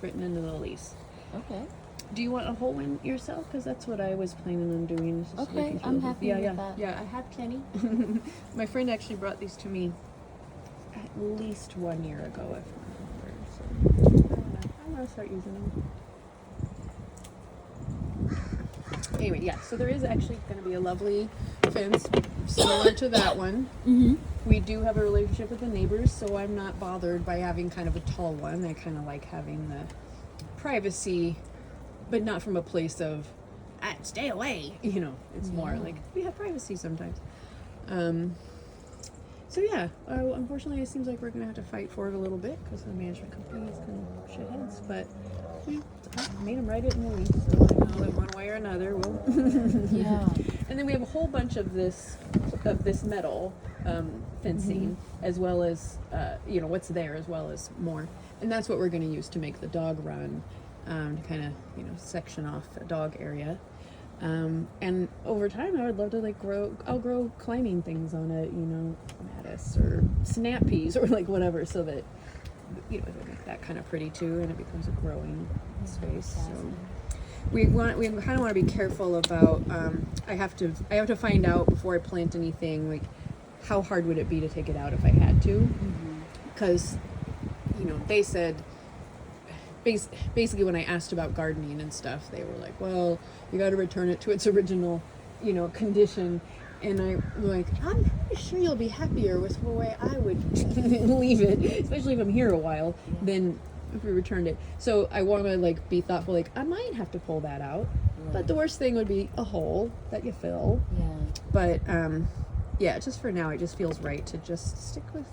written into the lease. Okay. Do you want a whole one yourself? Because that's what I was planning on doing. Is just Okay, I'm happy with that. Yeah, I have plenty. My friend actually brought these to me at least 1 year ago, if I remember. So I want to start using them. Anyway, yeah, so there is actually going to be a lovely fence similar to that one. Mm-hmm. We do have a relationship with the neighbors, so I'm not bothered by having kind of a tall one. I kind of like having the privacy, but not from a place of, stay away. You know, it's more like we have privacy sometimes. So yeah, unfortunately it seems like we're going to have to fight for it a little bit because the management company is kind of shitheads, but I made them write it in the lease, so I know that one way or another we'll... Yeah. And then we have a whole bunch of this metal fencing, as well as what's there, as well as more, and that's what we're going to use to make the dog run, to kind of section off a dog area. And over time, I would love to I'll grow climbing things on it, mattis or snap peas or like whatever, so that it'll make that kind of pretty too, and it becomes a growing space. So we kind of want to be careful about. I have to find out before I plant anything, like how hard would it be to take it out if I had to, because they said. Basically, when I asked about gardening and stuff, they were like, well, you got to return it to its original, condition. And I'm like, I'm pretty sure you'll be happier with the way I would leave it, especially if I'm here a while, than if we returned it. So I want to, be thoughtful, I might have to pull that out. Right. But the worst thing would be a hole that you fill. Yeah. But, just for now, it just feels right to just stick with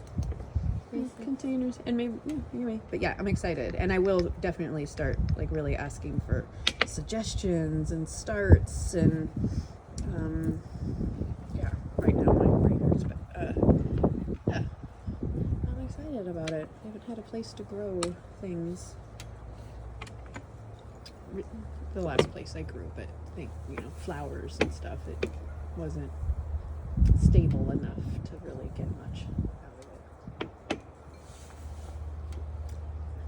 containers, and maybe anyway, but yeah, I'm excited, and I will definitely start really asking for suggestions and starts, and right now my brain hurts, but I'm excited about it. I haven't had a place to grow things. The last place I grew, but I think flowers and stuff, it wasn't stable enough to really get much.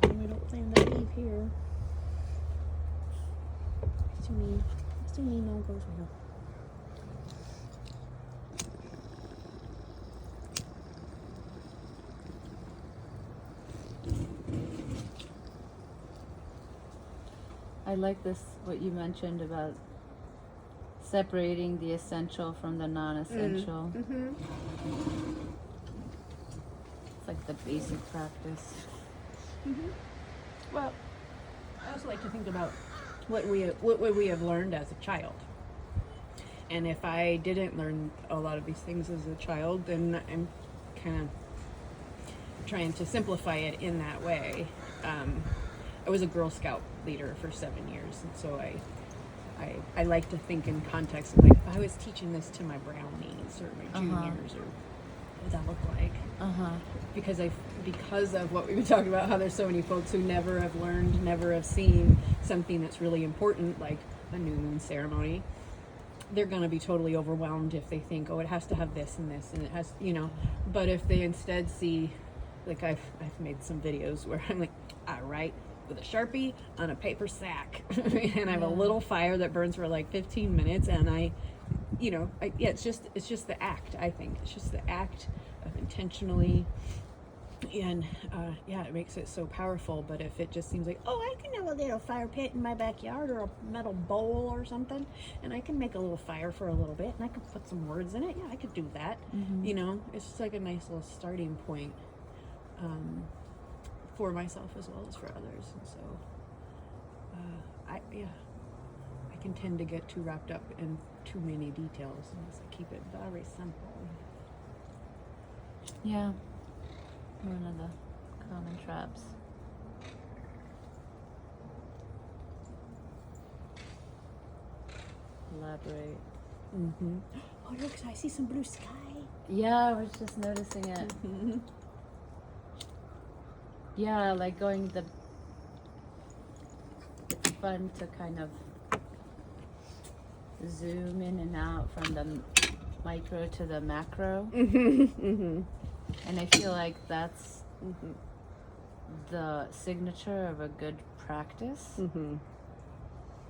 We don't plan to leave here. It's too mean. It's too mean, no goes well. I like this, what you mentioned about separating the essential from the non-essential. Mm-hmm. It's like the basic practice. Mm-hmm. Well, I also like to think about what would we have learned as a child. And if I didn't learn a lot of these things as a child, then I'm kind of trying to simplify it in that way. I was a Girl Scout leader for 7 years, and so I like to think in context of if I was teaching this to my brownies or my juniors, or what would that look like? Because of what we've been talking about, how there's so many folks who never have learned, never have seen something that's really important, like a new moon ceremony. They're going to be totally overwhelmed if they think, oh, it has to have this and this, and it has, but if they instead see, I've made some videos where I'm I write with a Sharpie on a paper sack, and I have a little fire that burns for 15 minutes, and it's just the act. I think it's just the act of intentionally, and it makes it so powerful. But if it just seems I can have a little fire pit in my backyard, or a metal bowl or something, and I can make a little fire for a little bit, and I can put some words in it, I could do that. It's just a nice little starting point for myself as well as for others. And so I can tend to get too wrapped up in too many details, and just keep it very simple. Yeah, one of the common traps. Elaborate. Oh, look, I see some blue sky. Yeah, I was just noticing it. Yeah, going it's fun to kind of zoom in and out from the micro to the macro. And I feel like that's the signature of a good practice Mm-hmm.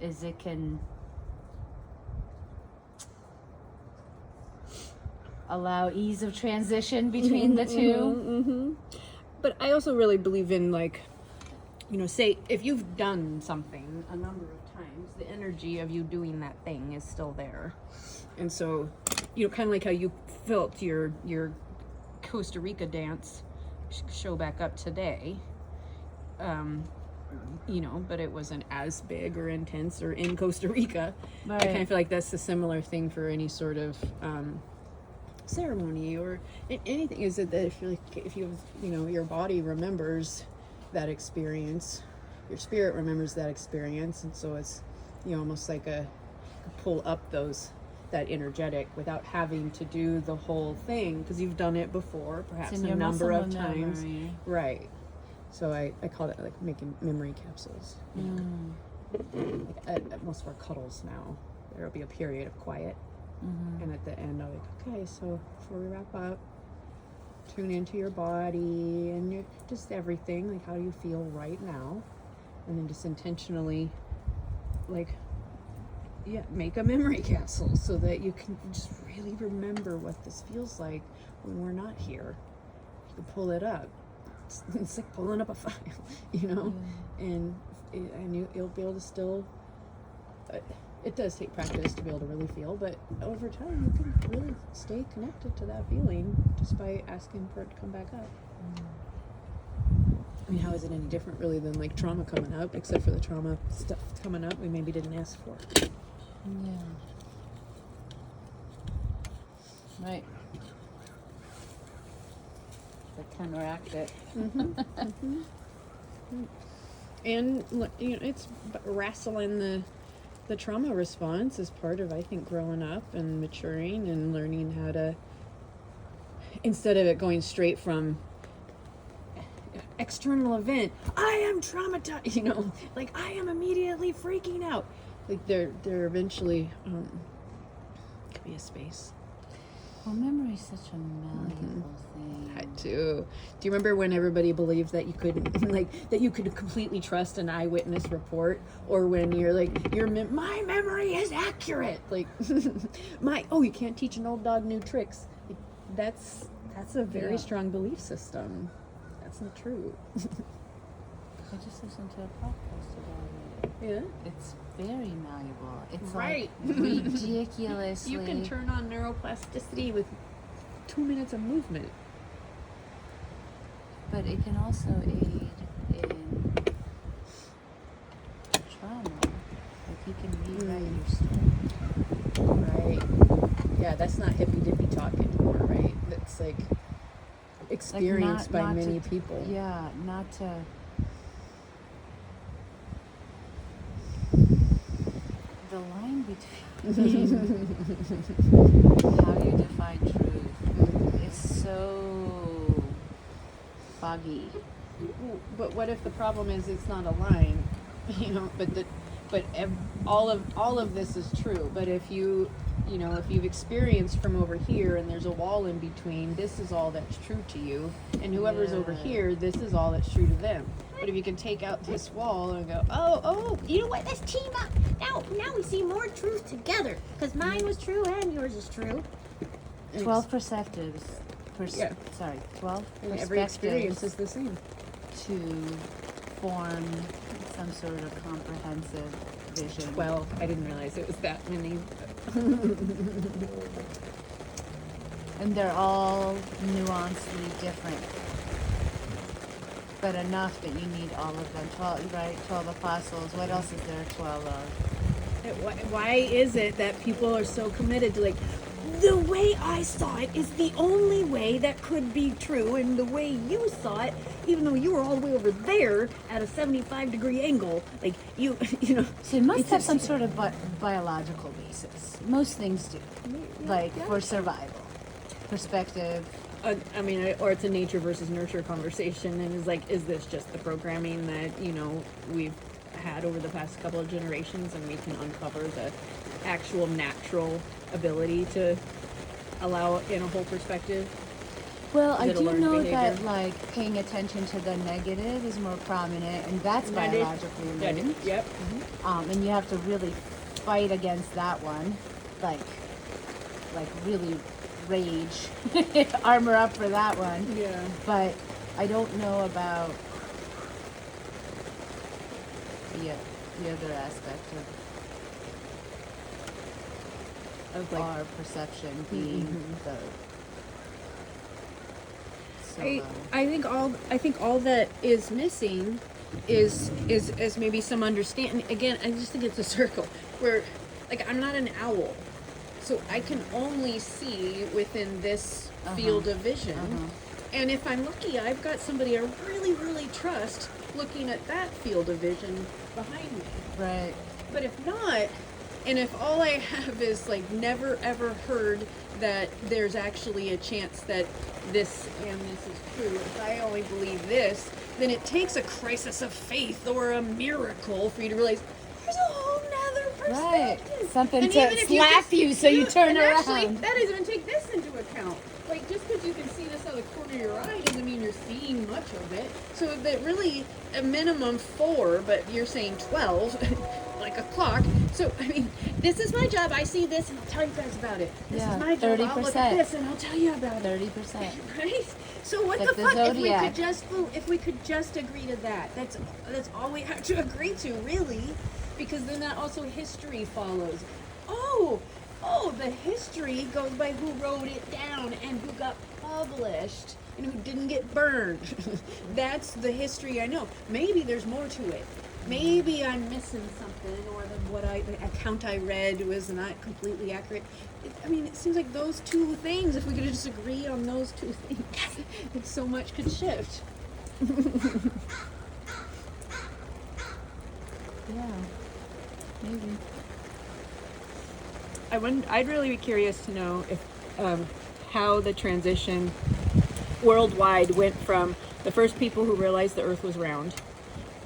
is it can allow ease of transition between the 2. Mm-hmm. But I also really believe in, like, you know, say if you've done something a number of times, the energy of you doing that thing is still there. And so, you know, kind of like how you felt your Costa Rica dance show back up today. You know, but it wasn't as big or intense or in Costa Rica. Right. I kind of feel like that's a similar thing for any sort of ceremony or anything. Is it that if you know, your body remembers that experience, your spirit remembers that experience, and so it's, you know, almost like a pull up that energetic without having to do the whole thing because you've done it before, perhaps a number of times. Memory. Right. So I call it like making memory capsules. Like at most of our cuddles now, there'll be a period of quiet. Mm-hmm. And at the end, I'll be like, okay, so before we wrap up, tune into your body and just everything. Like, how do you feel right now? And then just intentionally, like, make a memory capsule so that you can just really remember what this feels like when we're not here. You can pull it up. It's like pulling up a file, you know? And you'll be able to still... it does take practice to be able to really feel, but over time you can really stay connected to that feeling just by asking for it to come back up. I mean, how is it any different really than like trauma coming up, except for the trauma stuff coming up we maybe didn't ask for? Yeah. Right. To counteract it. And, you know, it's wrestling the trauma response is part of, I think, growing up and maturing and learning how to, instead of it going straight from external event, I am traumatized, you know, like I am immediately freaking out. Like there eventually could be a space. Well, memory is such a malleable thing. That too. Do you remember when everybody believed that you couldn't, like, that you could completely trust an eyewitness report, or when you're like, my memory is accurate, like, you can't teach an old dog new tricks. Like, that's a very strong belief system. That's not true. I just listened to a podcast about it. Yeah. It's very malleable. It's right. like ridiculously. You can turn on neuroplasticity with 2 minutes of movement. But it can also aid in trauma. Like you can rewrite your story. Right. Yeah, that's not hippy dippy talk anymore, right? That's like experienced by many people. Yeah, not to. The line between how you define truth is so foggy. But what if the problem is it's not a line, you know? All of this is true. But if you've experienced from over here and there's a wall in between, this is all that's true to you, and whoever's over here, this is all that's true to them. But if you can take out this wall and go, oh, you know what? Let's team up. Now we see more truth together because mine was true and yours is true. 12 perspectives. 12 And every experience is the same. To form some sort of comprehensive vision. 12. I didn't realize it was that many. And they're all nuancedly different. But enough that you need all of them. 12, right? 12 apostles. What else is there 12 of? Why is it that people are so committed to, like, the way I saw it is the only way that could be true, and the way you saw it, even though you were all the way over there at a 75-degree angle, like, you know. So it must have some sort of biological basis. Most things do. For survival. Perspective. Or it's a nature versus nurture conversation, and is like, is this just the programming that, you know, we've had over the past couple of generations, and we can uncover the actual natural ability to allow in a whole perspective? Well, I Is it a do learned know behavior? that like paying attention to the negative is more prominent, and that's That is- biologically that linked. is- Yep. And you have to really fight against that one, like really rage, armor up for that one. Yeah. But I don't know about the other aspect Of of like, our perception being the so low. I think all that is missing is maybe some understanding. Again, I just think it's a circle where, like, I'm not an owl, so I can only see within this field of vision. And if I'm lucky, I've got somebody I really, really trust looking at that field of vision behind me. Right. But if not, and if all I have is like never ever heard that there's actually a chance that this and this is true, if I only believe this, then it takes a crisis of faith or a miracle for you to realize there's a whole nother Right. perspective. Something And to even if slap you so you turn and around. Actually, that doesn't even take this into account. Like, just because you can see this out of the corner of your eye doesn't mean you're seeing much of it. So that really, a minimum 4, but you're saying 12, like a clock. So, I mean, this is my job. I see this and I'll tell you guys about it. This is my job. I'll look at 30%. this and I'll tell you about it. 30%. Right? So what Like the the fuck? Zodiac. If we could just agree to that. That's all we have to agree to, really. Because then that also history follows. Oh, the history goes by who wrote it down and who got published and who didn't get burned. That's the history I know. Maybe there's more to it. Maybe I'm missing something, or the account I read was not completely accurate. It seems like those two things, if we could just agree on those two things, so much could shift. Yeah. Maybe. I'd really be curious to know if how the transition worldwide went from the first people who realized the Earth was round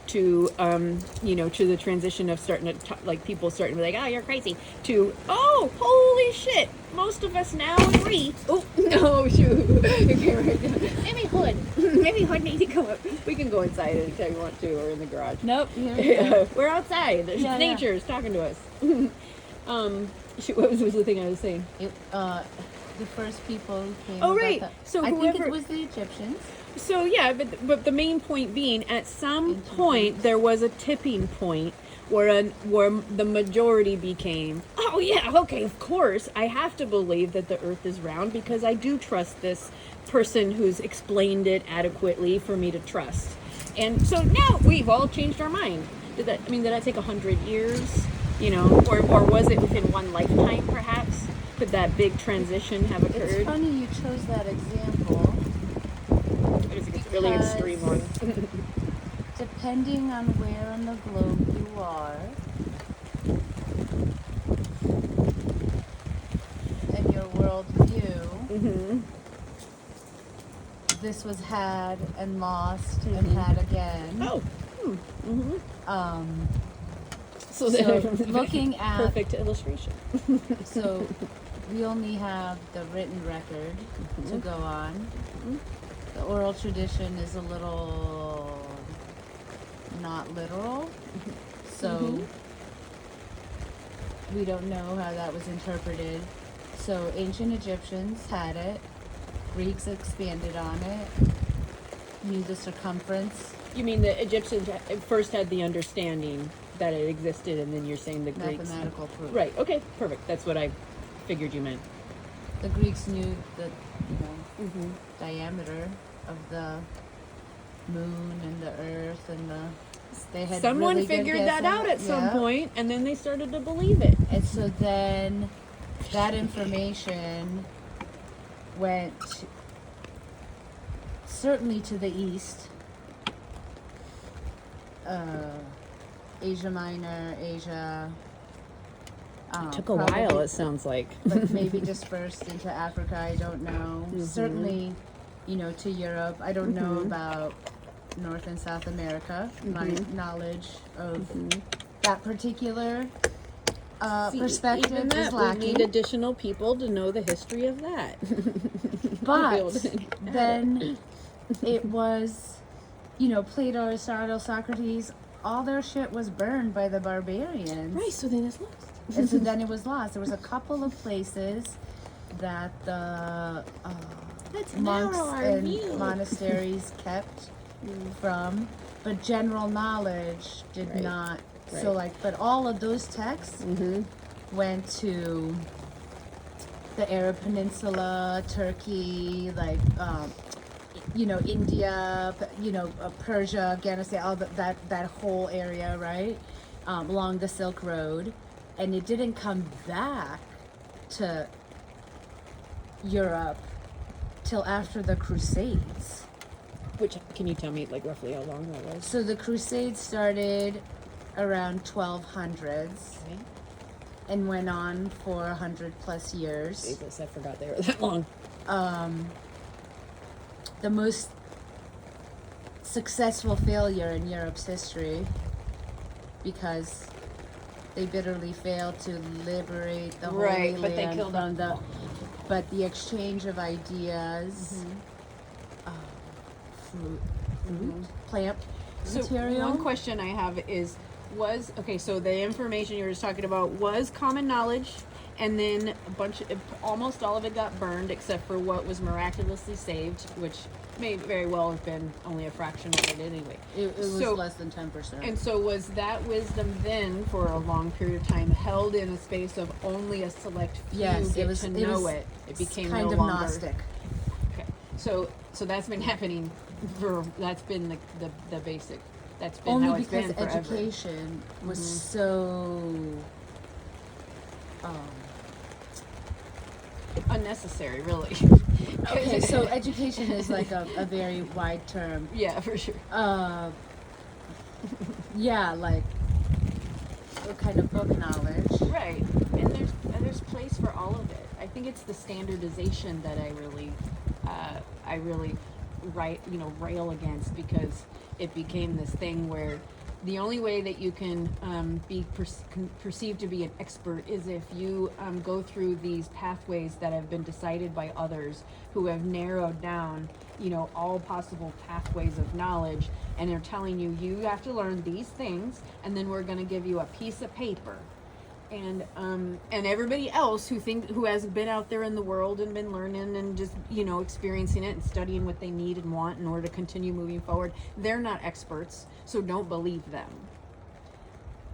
to to the transition of starting to like people starting to be like, oh, you're crazy, to, oh, holy shit, most of us now agree. Oh no, shoot. Okay, right now. Maybe Hood needs to go up. We can go inside anytime we want to, or in the garage. Nope. Here we go. We're outside. There's nature is talking to us. Shoot, what was the thing I was saying? The first people who came. Oh, right. So I think whoever- it was the Egyptians. So yeah, but the main point being, at some point there was a tipping point where the majority became, oh yeah, okay, of course I have to believe that the Earth is round because I do trust this person who's explained it adequately for me to trust. And so now we've all changed our mind. Did that take 100 years? Or was it within one lifetime perhaps? Could that big transition have occurred? It's funny you chose that example. It's a really extreme one. Depending on where on the globe you are and your worldview, this was had and lost and had again. Oh. So looking at perfect illustration. So we only have the written record to go on. The oral tradition is a little not literal, so we don't know how that was interpreted. So ancient Egyptians had it, Greeks expanded on it, knew the circumference. You mean the Egyptians first had the understanding that it existed, and then you're saying the Greeks... Mathematical proof. Right, okay, perfect. That's what I figured you meant. The Greeks knew the diameter of the moon and the earth and they had Someone really good figured that guess out on- at some yeah. point, and then they started to believe it. And so then that information went certainly to the east, Asia Minor, Asia. It took a while, it sounds like. But maybe dispersed into Africa, I don't know. Certainly, to Europe. I don't know about North and South America. My knowledge of that particular perspective Even is that, we lacking. need additional people to know the history of that. But then it was, Plato, Aristotle, Socrates, all their shit was burned by the barbarians. Right, so then it's lost. And so then it was lost. There was a couple of places that the monks and monasteries kept from, but general knowledge did Right. not. Right. So but all of those texts went to the Arab Peninsula, Turkey, India, Persia, Afghanistan, all that whole area, right, along the Silk Road, and it didn't come back to Europe till after the Crusades. Which, can you tell me, like, roughly how long that was? So the Crusades started around 1200s Okay. and went on for 100 plus years. Jesus, I forgot they were that long. The most successful failure in Europe's history, because they bitterly failed to liberate the Holy Right, but they Land killed from but the exchange of ideas, plant So material. one question I have is, so the information you were just talking about was common knowledge, and then almost all of it got burned except for what was miraculously saved, which may very well have been only a fraction of it anyway. It was less than 10%. And so was that wisdom then, for a long period of time, held in a space of only a select few Yes, get it was. to It know was it? It became kind no of longer Gnostic. Okay, so that's been happening that's been the basic. That's been Only how it's because been forever. education was so Unnecessary, really. okay. So education is like a very wide term. Yeah, for sure. Yeah, like what kind of book knowledge? Right, and there's place for all of it. I think it's the standardization that I really rail against, because it became this thing where the only way that you can be perceived to be an expert is if you go through these pathways that have been decided by others who have narrowed down, all possible pathways of knowledge, and they're telling you have to learn these things, and then we're going to give you a piece of paper. And everybody else who has been out there in the world and been learning and just experiencing it and studying what they need and want in order to continue moving forward, they're not experts, so don't believe them.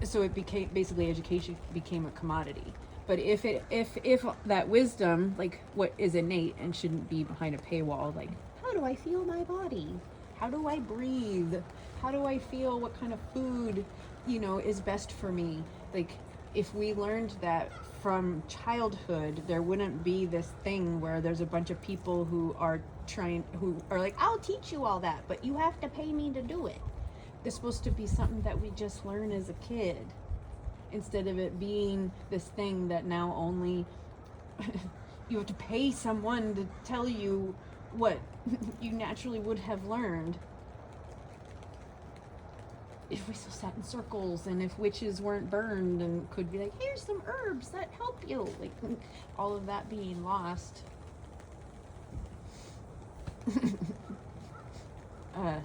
So it became basically, education became a commodity. But if that wisdom, like what is innate and shouldn't be behind a paywall, like how do I feel my body? How do I breathe? How do I feel? What kind of food is best for me? Like, if we learned that from childhood, there wouldn't be this thing where there's a bunch of people who are like, I'll teach you all that, but you have to pay me to do it. It's supposed to be something that we just learn as a kid, instead of it being this thing that now only you have to pay someone to tell you what you naturally would have learned if we still sat in circles, and if witches weren't burned and could be like, here's some herbs that help you, like all of that being lost. Yeah.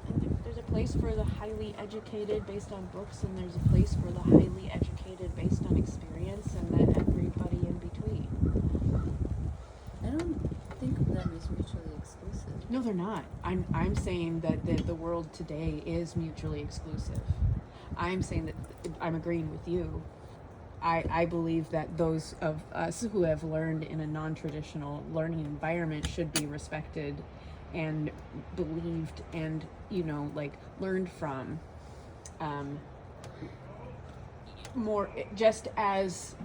And there's a place for the highly educated based on books, and there's a place for the highly educated based on experience, and then everybody in between. I don't think of them as mutually exclusive. No, they're not. I'm saying that the world today is mutually exclusive. I'm saying that I'm agreeing with you. I believe that those of us who have learned in a non-traditional learning environment should be respected and believed and, learned from more, just as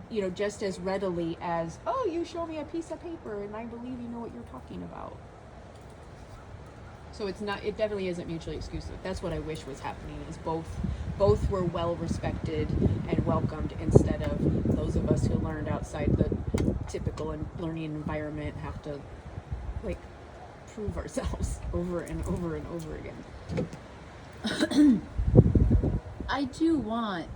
readily as, oh, you show me a piece of paper and I believe you know what you're talking about. So it definitely isn't mutually exclusive. That's what I wish was happening, is both were well respected and welcomed, instead of those of us who learned outside the typical learning environment have to prove ourselves over and over and over again. I do want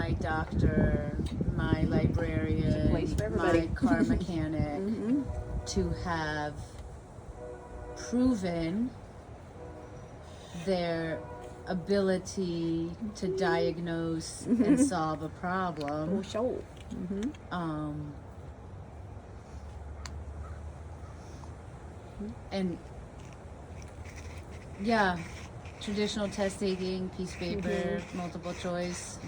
my doctor, my librarian, place for everybody. my car mechanic Mm-hmm. to have proven their ability to diagnose and solve a problem. Sure. Mm-hmm. And yeah, traditional test taking, piece of paper, multiple choice,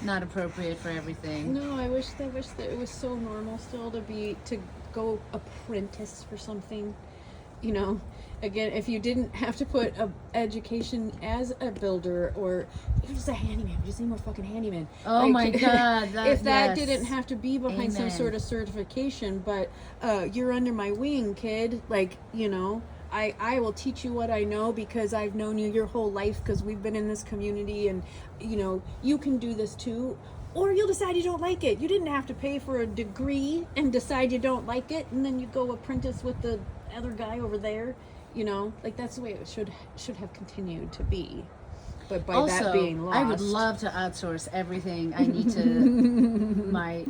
not appropriate for everything. No, I wish that it was so normal still to go apprentice for something. You know, again, if you didn't have to put a education as a builder or even just a handyman, we just need more fucking handyman. Oh my God! If that yes. didn't have to be behind some Amen. sort of certification, but you're under my wing, kid. Like, you know, I will teach you what I know because I've known you your whole life because we've been in this community, and you know you can do this too. Or you'll decide you don't like it. You didn't have to pay for a degree and decide you don't like it, and then you go apprentice with the other guy over there. You know, like that's the way it should have continued to be. But by Also, that being lost, I would love to outsource everything I need to my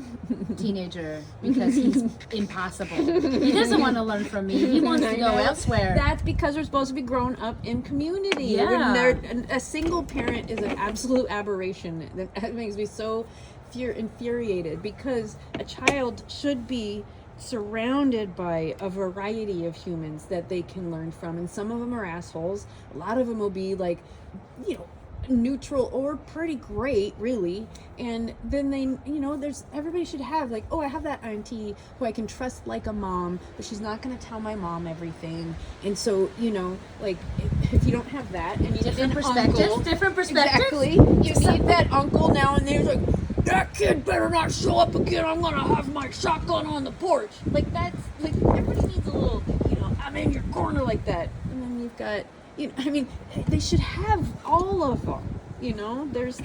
teenager because he's impossible. He doesn't want to learn from me. He wants to I go know. elsewhere. That's because we're supposed to be grown up in community. Yeah. A single parent is an absolute aberration. That makes me so infuriated because a child should be surrounded by a variety of humans that they can learn from, and some of them are assholes. A lot of them will be like, you know, neutral or pretty great, really. And then they, you know, everybody should have like, oh, I have that auntie who I can trust like a mom, but she's not going to tell my mom everything. And so, you know, like if you don't have that, and you Different need an perspectives. uncle, Different perspectives. exactly, you need that uncle now and then. He's like, that kid better not show up again. I'm gonna have my shotgun on the porch. Like that's like everybody needs a little, you know, I'm in your corner like that. And then you've got, you know, I mean, they should have all of them. You know, there's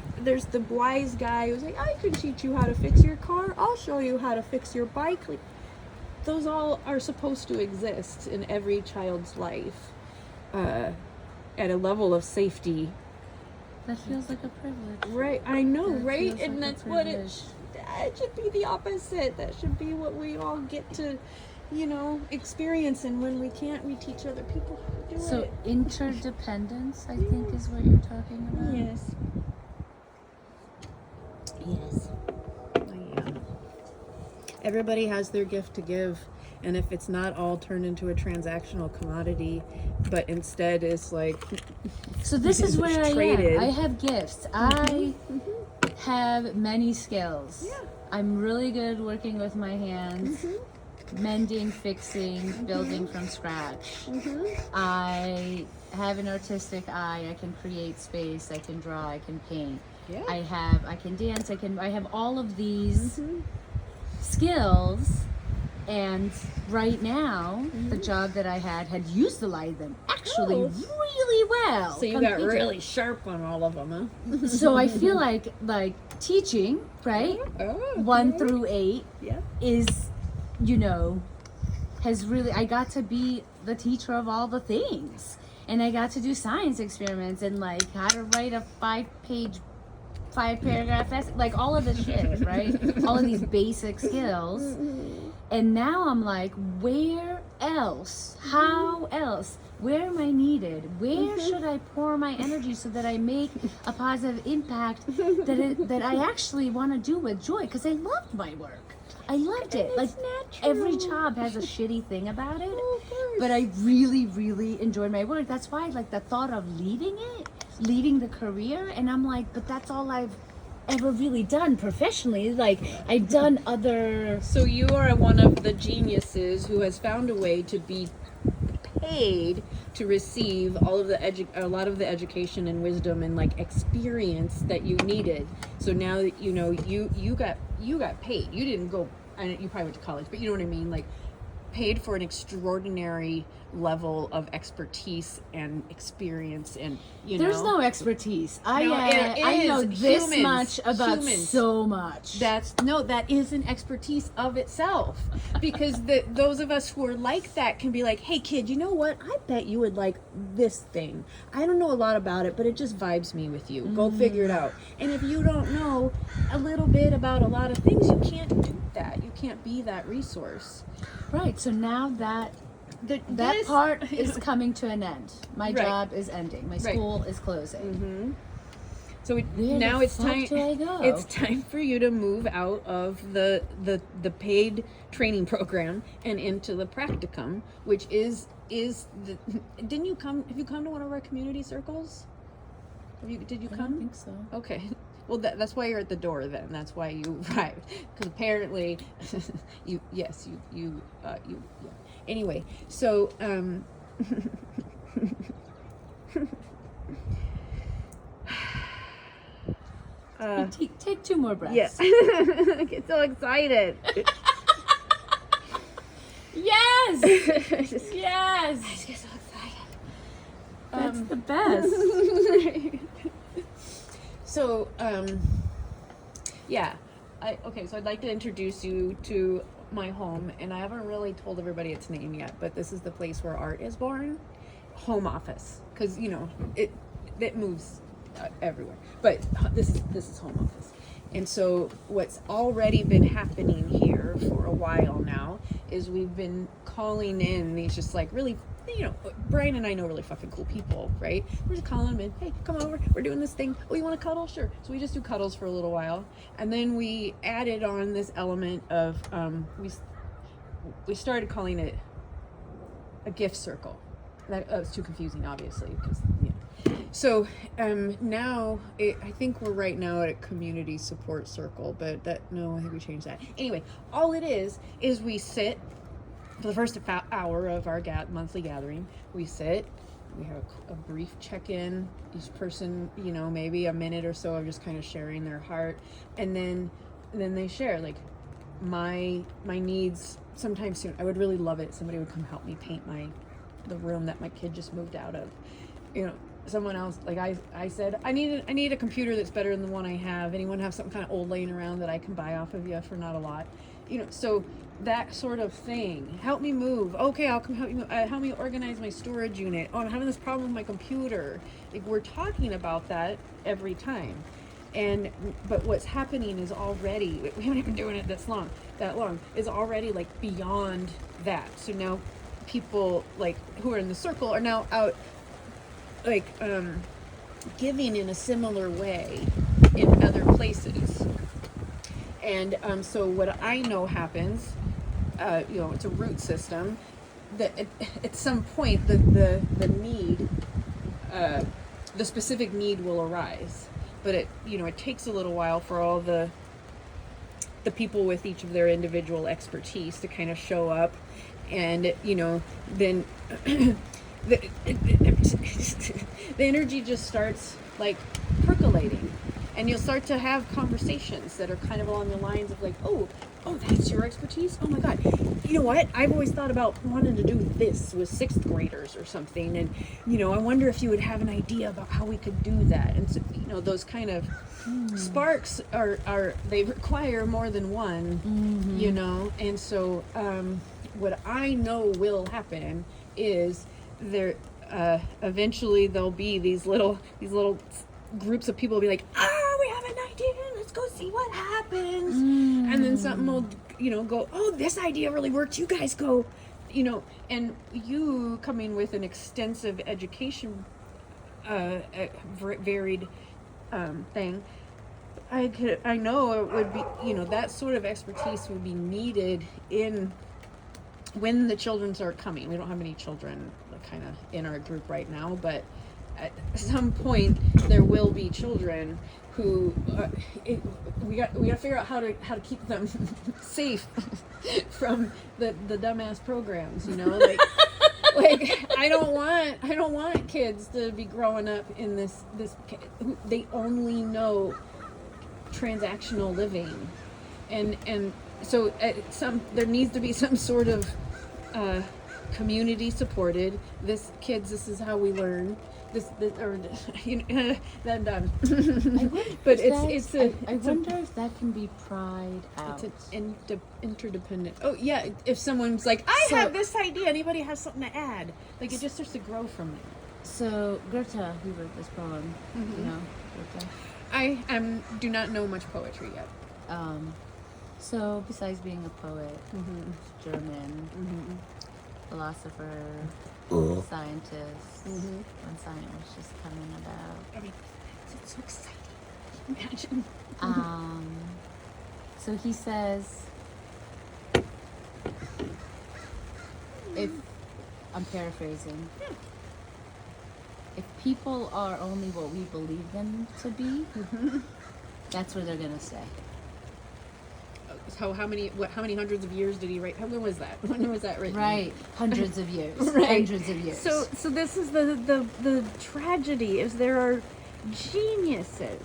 the wise guy who's like, I can teach you how to fix your car. I'll show you how to fix your bike. Like, those all are supposed to exist in every child's life, at a level of safety. That feels like a privilege. Right, I know, That right? feels And like a that's what privilege. it should be the opposite. That should be what we all get to, you know, experience. And when we can't, we teach other people how to do So it. interdependence, I think, is what you're talking about. Yes. Yes. Yeah. Everybody has their gift to give. And if it's not all turned into a transactional commodity, but instead is like... So this is where I traded. am. I have gifts. I have many skills. Yeah. I'm really good working with my hands, mending, fixing, building from scratch. I have an artistic eye. I can create space. I can draw. I can paint. Yeah. I can dance. I have all of these skills. And right now, the job that I had utilized them actually really well. So you got really sharp on all of them, huh? So I feel like teaching, right? 1 through 8 is, you know, has really, I got to be the teacher of all the things. And I got to do science experiments and like how to write a 5-paragraph essay, like all of this shit, right? All of these basic skills. And now I'm like, where else? How else? Where am I needed? Where should I pour my energy so that I make a positive impact that I actually want to do with joy? Because I loved my work. I loved it. Like every job has a shitty thing about it, but I really, really enjoyed my work. That's why, like the thought of leaving the career, and I'm like, but that's all I've ever really done professionally. Like I've done other. So you are one of the geniuses who has found a way to be paid to receive all of a lot of the education and wisdom and like experience that you needed. So now that you know you got paid. You didn't go. You probably went to college, but you know what I mean. Like paid for an extraordinary level of expertise and experience, and There's no expertise. I it know is. this Humans. much about so much. That is an expertise of itself, because those of us who are like that can be like, hey kid, you know what, I bet you would like this thing. I don't know a lot about it, but it just vibes me with you. Go figure it out. And if you don't know a little bit about a lot of things, you can't do that. You can't be that resource. Right. So now that part is coming to an end. My job is ending. My school is closing. Mm-hmm. So now it's time. It's time for you to move out of the paid training program and into the practicum, which is the. Didn't you come? Have you come to one of our community circles? Did you come? I don't think so. Okay. Well, that's why you're at the door then. That's why you arrived. Because apparently, yeah. Anyway, so, take 2 more breaths. Yeah. I get so excited. Yes! Yes! I just get so excited. That's the best. So, yeah. So I'd like to introduce you to my home, and I haven't really told everybody its name yet, but this is the place where art is born. Home office, because it moves everywhere, but this is home office. And so what's already been happening here for a while now is we've been calling in these just like really, Brian and I know really fucking cool people, right? We're just calling them in. Hey, come over. We're doing this thing. Oh, you want to cuddle? Sure. So we just do cuddles for a little while. And then we added on this element of, we started calling it a gift circle. That was too confusing, obviously, because, So now, I think we're right now at a community support circle, but I think we changed that. Anyway, all it is we sit. For the first hour of our monthly gathering, we sit, we have a brief check-in, each person, maybe a minute or so of just kind of sharing their heart, and then they share, like, my needs sometime soon. I would really love it if somebody would come help me paint the room that my kid just moved out of. Someone else, like I said, I need a computer that's better than the one I have. Anyone have something kind of old laying around that I can buy off of you for not a lot? So that sort of thing. Help me move. Okay, I'll come help you move. Help me organize my storage unit. Oh, I'm having this problem with my computer. Like, we're talking about that every time. But what's happening is already, we haven't been doing it that long, is already like beyond that. So now people like who are in the circle are now out like giving in a similar way in other places. And so what I know happens, it's a root system, that at some point the need, the specific need will arise. But it takes a little while for all the people with each of their individual expertise to kind of show up, and then the energy just starts like percolating, and you'll start to have conversations that are kind of along the lines of like, oh, that's your expertise? Oh my God. You know what? I've always thought about wanting to do this with 6th graders or something. And, I wonder if you would have an idea about how we could do that. And so, those kind of sparks they require more than one, And so what I know will happen is there, eventually there'll be these little groups of people will be like, we have an idea, let's go see what happens. And then something will go, oh, this idea really worked, you guys go, and you coming with an extensive education, varied thing, I know it would be, that sort of expertise would be needed when the children start coming. We don't have any children kind of in our group right now, but at some point there will be children who we got to figure out how to keep them safe from the dumbass programs, like I don't want kids to be growing up in this they only know transactional living, and so there needs to be some sort of community supported. This is how we learn. Then but I wonder if that can be pried out. it's an interdependent. Oh yeah, if someone's like, I have this idea. Anybody has something to add? Like it just starts to grow from there. So Goethe, who wrote this poem, you know, Goethe. I do not know much poetry yet. So besides being a poet, German, philosopher, scientist, when science was just coming about. I mean, it's so exciting. Imagine. So he says, if I'm paraphrasing, if people are only what we believe them to be, that's where they're gonna stay. So how many hundreds of years did he write? When was that? When was that written? Right, hundreds of years. Right. Hundreds of years. So this is the tragedy is there are geniuses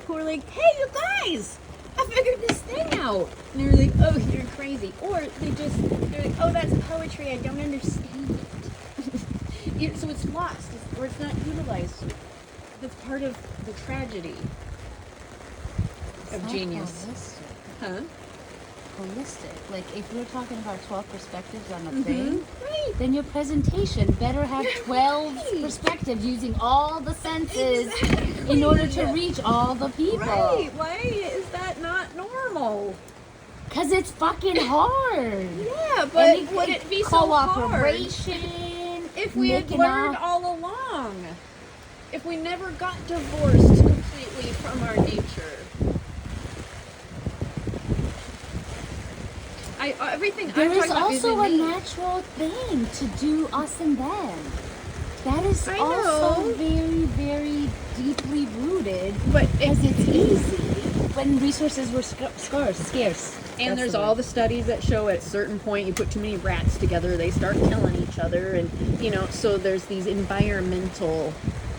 who are like, hey, you guys, I figured this thing out. And they're like, oh, you're crazy. Or they're like, oh, that's poetry. I don't understand it. So it's lost, or it's not utilized. That's part of the tragedy of It's genius. not Huh? holistic. Like if we're talking about 12 perspectives on a thing, Right. then your presentation better have 12 Right. perspectives using all the senses Exactly. in order to reach all the people. Right. Why is that not normal? Cause it's fucking hard. Yeah, but And would it be so hard cooperation? if we had making learned up- all along? If we never got divorced completely from our nature? Everything There I'm is talking about also a is innate. natural thing to do us and them. That is I also know. very, very deeply rooted. But Because it's easy when resources were scarce. And That's there's the all word. the studies that show at a certain point you put too many rats together, they start killing each other, and so there's these environmental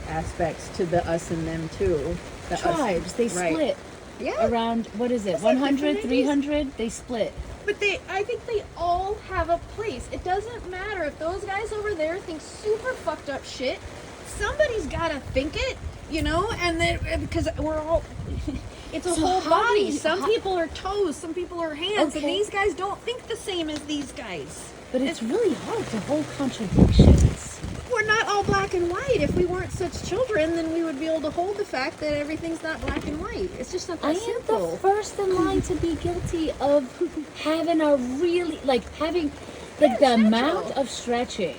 aspects to the us and them too. The us- Tribes, they right. split Yeah. around, what is it, It's like 100, different 300? They split. But I think they all have a place. It doesn't matter if those guys over there think super fucked up shit. Somebody's gotta think it, and then because we're all, it's a So whole how body. do you- Some how- people are toes, some people are hands, and Okay. these guys don't think the same as these guys. But it's really hard to hold contradictions. We're not all black and white. If we weren't such children, then we would be able to hold the fact that everything's not black and white. It's just not that I am simple. the first in line to be guilty of having a really, having, the natural. amount of stretching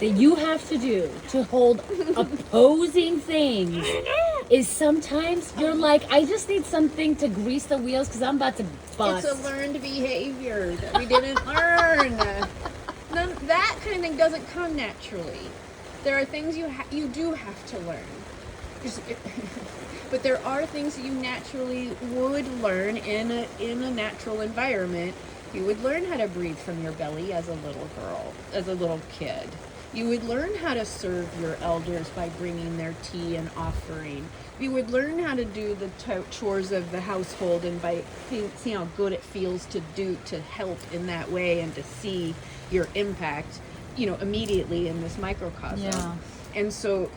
that you have to do to hold opposing things is sometimes you're like, I just need something to grease the wheels because I'm about to bust. It's a learned behavior that we didn't learn. That kind of thing doesn't come naturally. There are things you do have to learn. But there are things you naturally would learn in a natural environment. You would learn how to breathe from your belly as a little girl, as a little kid. You would learn how to serve your elders by bringing their tea and offering. You would learn how to do the chores of the household and by seeing how good it feels to help in that way and to see your impact, immediately in this microcosm. Yeah. And so,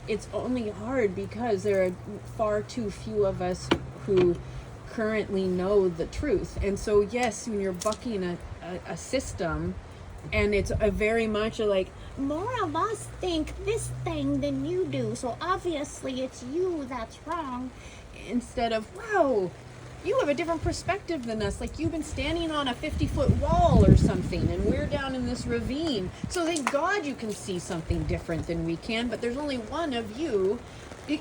it's only hard because there are far too few of us who currently know the truth. And so, yes, when you're bucking a system, and it's a very much like, more of us think this thing than you do, so obviously it's you that's wrong, instead of, wow, you have a different perspective than us, like you've been standing on a 50-foot wall or something and we're down in this ravine, so thank God you can see something different than we can, but there's only one of you.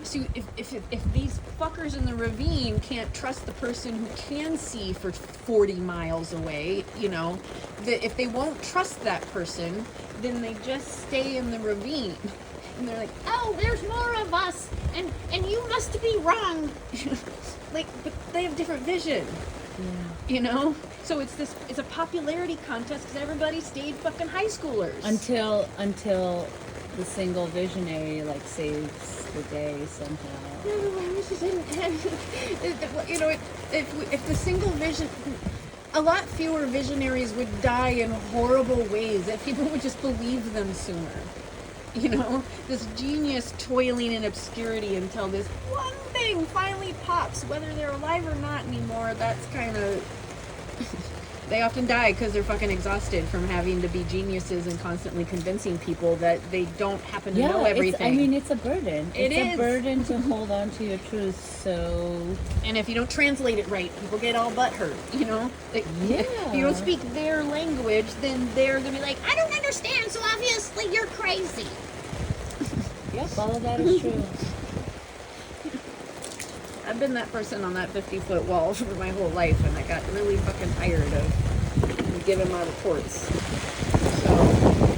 So if these fuckers in the ravine can't trust the person who can see for 40 miles away, that if they won't trust that person, then they just stay in the ravine. And they're like, oh, there's more of us, and you must be wrong. But they have different vision. Yeah. So it's a popularity contest because everybody stayed fucking high schoolers. Until the single visionary saves the day somehow. If the single vision, a lot fewer visionaries would die in horrible ways if people would just believe them sooner. You know, this genius toiling in obscurity until this one thing finally pops, whether they're alive or not anymore. That's kind of they often die because they're fucking exhausted from having to be geniuses and constantly convincing people that they don't happen to know everything. It's a burden. It's a burden to hold on to your truth. So, and if you don't translate it right, people get all butthurt. You know, if you don't speak their language, then they're gonna be like, I don't understand. So obviously you're crazy. Yep, all of that is true. I've been that person on that 50-foot wall for my whole life, and I got really fucking tired of giving my reports. So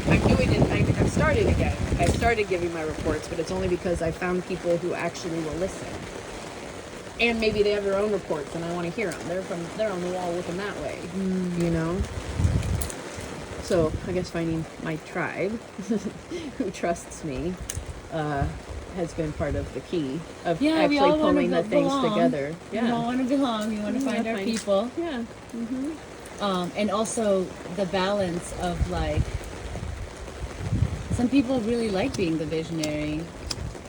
I'm doing it. I've started again. I started giving my reports, but it's only because I found people who actually will listen. And maybe they have their own reports, and I want to hear them. They're on the wall looking that way, you know. So I guess finding my tribe who trusts me. Has been part of the key of actually pulling the things together. Yeah, we all want to belong. We want to find our people. Yeah. And also the balance of like, some people really like being the visionary.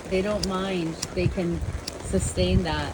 They don't mind. They can sustain that.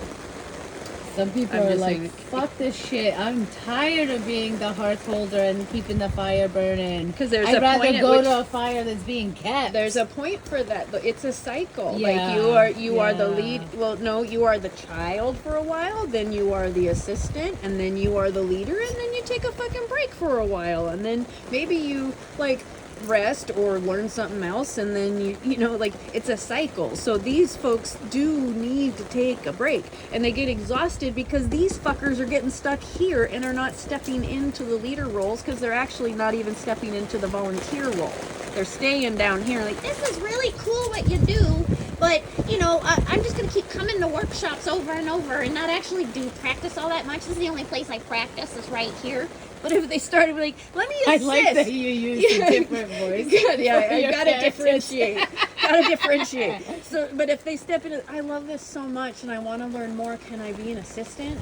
Some people are like, fuck this shit. I'm tired of being the hearth holder and keeping the fire burning. Because I'd rather go to a fire that's being kept. There's a point for that. It's a cycle. Yeah, like you are the lead. Well, no, you are the child for a while. Then you are the assistant, and then you are the leader, and then you take a fucking break for a while, and then maybe you like rest or learn something else, and then you know, like, it's a cycle. So these folks do need to take a break, and they get exhausted because these fuckers are getting stuck here and are not stepping into the leader roles because they're actually not even stepping into the volunteer role. They're staying down here like, this is really cool what you do, but you know, I'm just gonna keep coming to workshops over and over and not actually do practice all that much. This is the only place I practice is right here. But if they started like, let me assist. I like that you use a different voice. Good, yeah, I gotta differentiate. Gotta differentiate. So, but if they step into, I love this so much and I want to learn more. Can I be an assistant?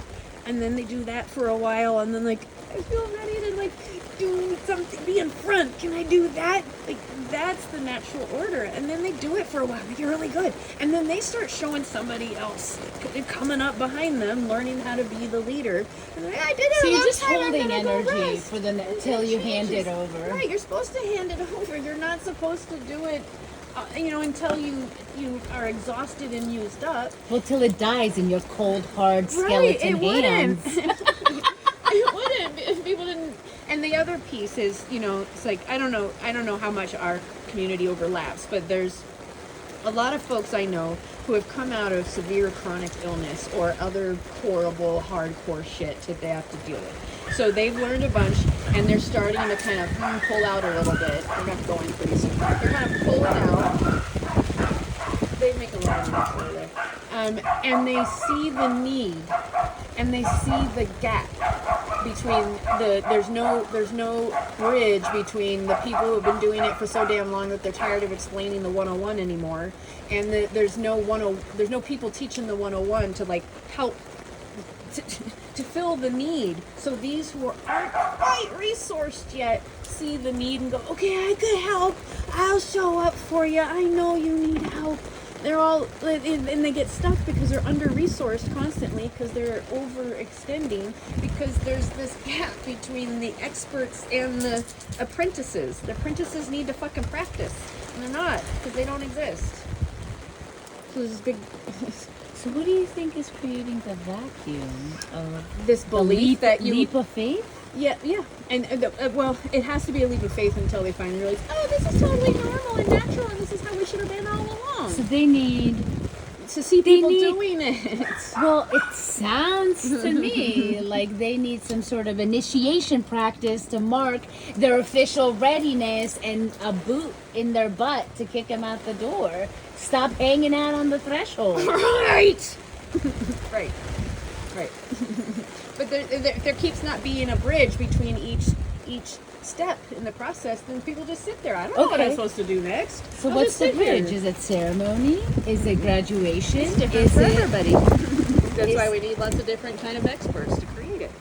And then they do that for a while, and then like, I feel ready to like do something, be in front. Can I do that? Like, that's the natural order. And then they do it for a while. They get really good, and then they start showing somebody else coming up behind them, learning how to be the leader. And like, I did it. So a you're long just time, holding energy for the until you hand it over. Right, you're supposed to hand it over. You're not supposed to do it, you know, until you are exhausted and used up. Well, till it dies in your cold, hard skeleton hands. It wouldn't if people didn't. And the other piece is, you know, it's like, I don't know how much our community overlaps, but there's a lot of folks I know who have come out of severe chronic illness or other horrible, hardcore shit that they have to deal with. So they've learned a bunch, and they're starting to kind of pull out a little bit. They're not going pretty soon. They're kind of pulling out. They make a lot of noise over there. And they see the need, and they see the gap between there's no bridge between the people who have been doing it for so damn long that they're tired of explaining the 101 anymore, and there's no people teaching the 101 to like help to fill the need. So these who aren't quite resourced yet see the need and go, okay, I could help. I'll show up for you. I know you need help. They're all, and they get stuck because they're under-resourced constantly because they're overextending, because there's this gap between the experts and the apprentices. The apprentices need to fucking practice, and they're not, because they don't exist. So there's this big... So what do you think is creating the vacuum of this belief that you... leap of faith? Yeah. And, well, it has to be a leap of faith until they finally realize, oh, this is totally normal and natural, and this is how we should have been all along. So they need to see people doing it. Well, it sounds to me like they need some sort of initiation practice to mark their official readiness and a boot in their butt to kick them out the door. Stop hanging out on the threshold. Right. Right. But there keeps not being a bridge between each step in the process. Then people just sit there. I don't know what I'm supposed to do next. So what's the bridge? Is it ceremony? Is it graduation? It's different for everybody. That's why we need lots of different kind of experts to create it.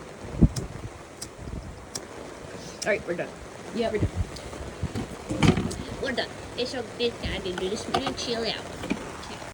right, we're done. Yep. We're done. We're done. It's time to do this and chill out.